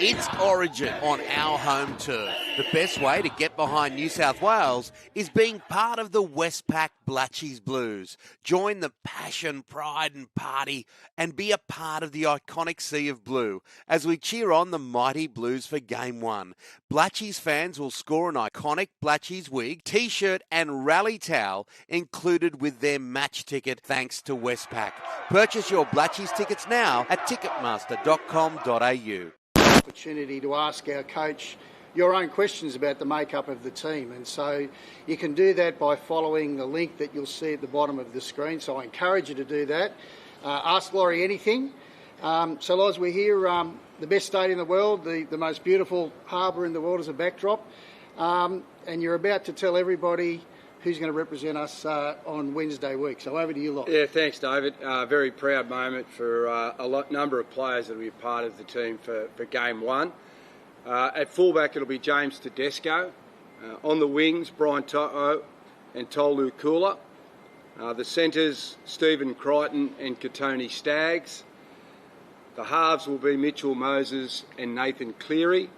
It's Origin on our home turf. The best way to get behind New South Wales is being part of the Westpac Blatchys Blues. Join the passion, pride and party and be a part of the iconic sea of blue as we cheer on the mighty Blues for Game 1. Blatchys fans will score an iconic Blatchys wig, t-shirt and rally towel included with their match ticket thanks to Westpac. Purchase your Blatchys tickets now at ticketmaster.com.au. Opportunity to ask our coach your own questions about the makeup of the team, and so you can do that by following the link that you'll see at the bottom of the screen, so I encourage you to do that. Ask Laurie anything. So Loz, we're here, the best state in the world, the most beautiful harbour in the world as a backdrop, and you're about to tell everybody who's going to represent us on Wednesday week. So over to you, Loz. Yeah, thanks, David. Very proud moment for number of players that will be part of the team for Game 1. At fullback, it'll be James Tedesco. On the wings, Brian To'o and Tolu Kula. The centres, Stephen Crichton and Katoni Staggs. The halves will be Mitchell Moses and Nathan Cleary.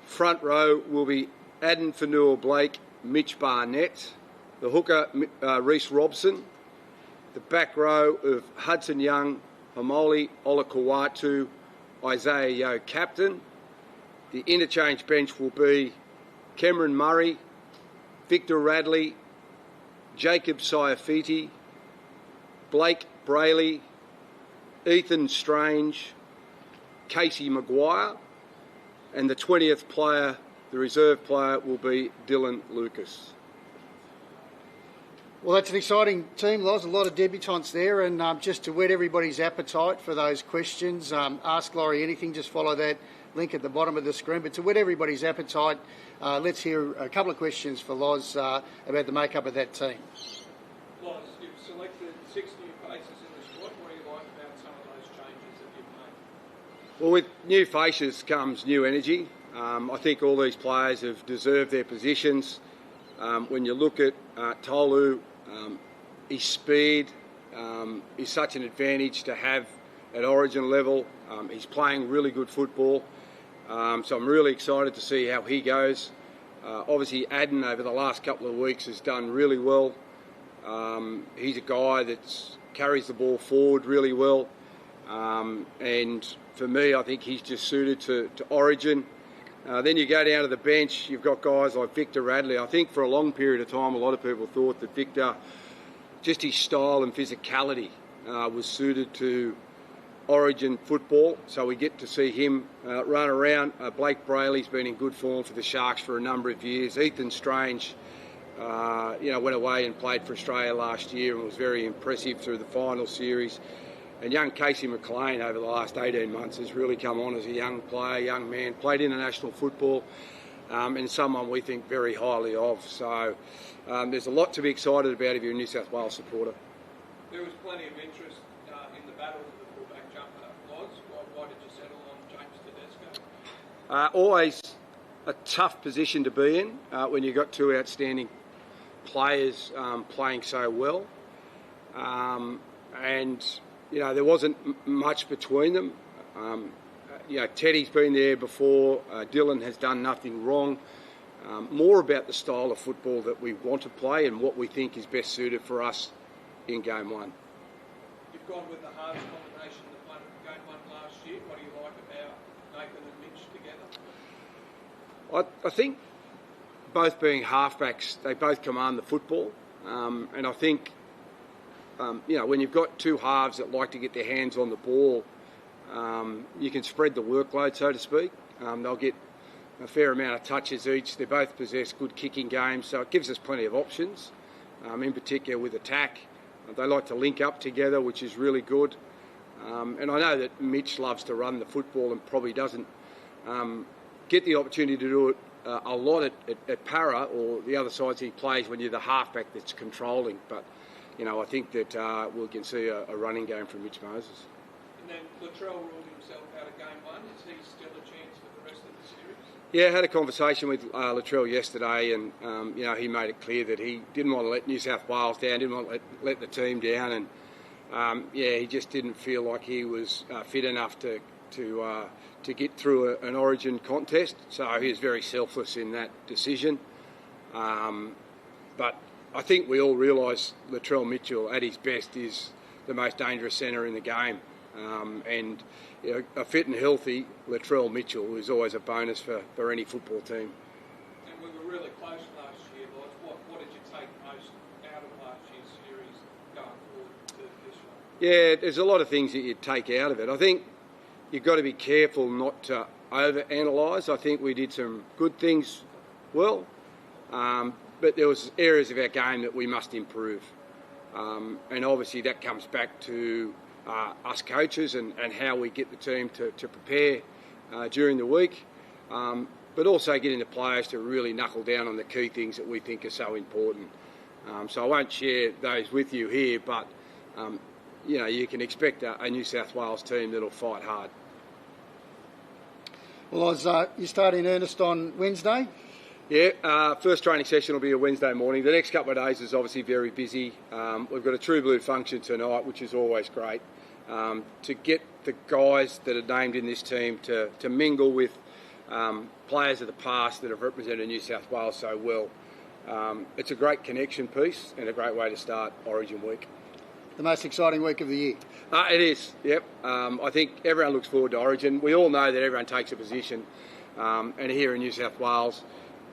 Front row will be Aden Fanua-Blake, Mitch Barnett, the hooker Reece Robson, the back row of Hudson Young, Hamoli Olakawatu, Isaiah Yeo captain. The interchange bench will be Cameron Murray, Victor Radley, Jacob Saiafiti, Blake Brayley, Ethan Strange, Casey Maguire, and the 20th player, the reserve player, will be Dylan Lucas. Well, that's an exciting team, Loz. A lot of debutants there, and just to whet everybody's appetite for those questions, ask Laurie anything, just follow that link at the bottom of the screen. But to whet everybody's appetite, let's hear a couple of questions for Loz about the makeup of that team. Loz, you've selected 6 new faces in the squad. What do you like about some of those changes that you've made? Well, with new faces comes new energy. I think all these players have deserved their positions. When you look at Tolu, his speed is such an advantage to have at Origin level. He's playing really good football. So I'm really excited to see how he goes. Obviously, Aden over the last couple of weeks has done really well. He's a guy that carries the ball forward really well. And for me, I think he's just suited to Origin. Then you go down to the bench, you've got guys like Victor Radley. I think for a long period of time, a lot of people thought that Victor, just his style and physicality was suited to Origin football. So we get to see him run around. Blake Brayley's been in good form for the Sharks for a number of years. Ethan Strange, went away and played for Australia last year and was very impressive through the final series. And young Casey McLean over the last 18 months has really come on as a young player, young man, played international football, and someone we think very highly of. So there's a lot to be excited about if you're a New South Wales supporter. There was plenty of interest in the battle of the fullback jumper, Loz. Why did you settle on James Tedesco? Always a tough position to be in when you've got two outstanding players playing so well. There wasn't much between them. Teddy's been there before. Dylan has done nothing wrong. More about the style of football that we want to play and what we think is best suited for us in Game 1. You've gone with the halves combination that won Game 1 last year. What do you like about Nathan and Mitch together? I think both being halfbacks, they both command the football. And I think when you've got two halves that like to get their hands on the ball, you can spread the workload, so to speak. They'll get a fair amount of touches each. They both possess good kicking games, so it gives us plenty of options, in particular with attack. They like to link up together, which is really good. And I know that Mitch loves to run the football and probably doesn't get the opportunity to do it a lot at para or the other sides he plays when you're the halfback that's controlling. But I think that we can see a running game from Mitch Moses. And then Latrell ruled himself out of Game 1. Is he still a chance for the rest of the series? Yeah, I had a conversation with Latrell yesterday, and he made it clear that he didn't want to let New South Wales down, didn't want to let the team down, and he just didn't feel like he was fit enough to to get through an Origin contest. So he was very selfless in that decision. But I think we all realise Latrell Mitchell at his best is the most dangerous centre in the game. And you know, a fit and healthy Latrell Mitchell is always a bonus for any football team. And we were really close last year, boys. What did you take most out of last year's series going forward to this one? Yeah, there's a lot of things that you take out of it. I think you've got to be careful not to over-analyse. I think we did some good things well, but there was areas of our game that we must improve. And obviously that comes back to us coaches and how we get the team to prepare during the week, but also getting the players to really knuckle down on the key things that we think are so important. So I won't share those with you here, but you know, you can expect a New South Wales team that'll fight hard. Well, you start in earnest on Wednesday? Yeah, first training session will be a Wednesday morning. The next couple of days is obviously very busy. We've got a True Blue function tonight, which is always great. To get the guys that are named in this team to mingle with players of the past that have represented New South Wales so well. It's a great connection piece and a great way to start Origin week. The most exciting week of the year. It is, yep. I think everyone looks forward to Origin. We all know that everyone takes a position, and here in New South Wales,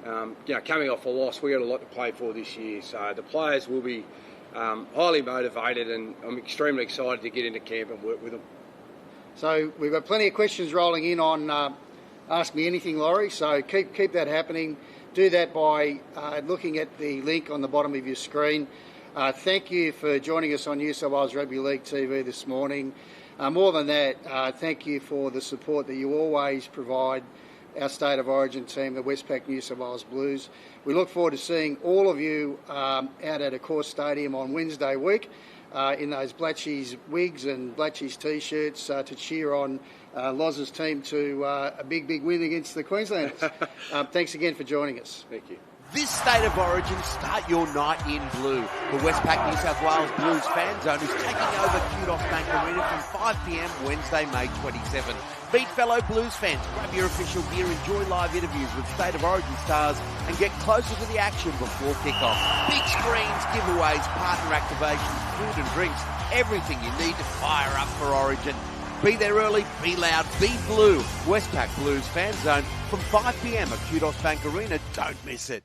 you know, coming off a loss, we've got a lot to play for this year. So the players will be highly motivated, and I'm extremely excited to get into camp and work with them. So we've got plenty of questions rolling in on Ask Me Anything, Laurie. So keep that happening. Do that by looking at the link on the bottom of your screen. Thank you for joining us on New South Wales Rugby League TV this morning. More than that, thank you for the support that you always provide our State of Origin team, the Westpac New South Wales Blues. We look forward to seeing all of you out at a course stadium on Wednesday week in those Blatchys wigs and Blatchys t-shirts to cheer on Loz's team to a big win against the Queenslanders. Thanks again for joining us. Thank you. This State of Origin, start your night in blue. The Westpac New South Wales Blues fan zone is taking over Kudos Bank Arena from 5pm Wednesday, May 27. Meet fellow Blues fans, grab your official gear, enjoy live interviews with State of Origin stars and get closer to the action before kickoff. Big screens, giveaways, partner activations, food and drinks, everything you need to fire up for Origin. Be there early, be loud, be blue. Westpac Blues fan zone from 5pm at Kudos Bank Arena. Don't miss it.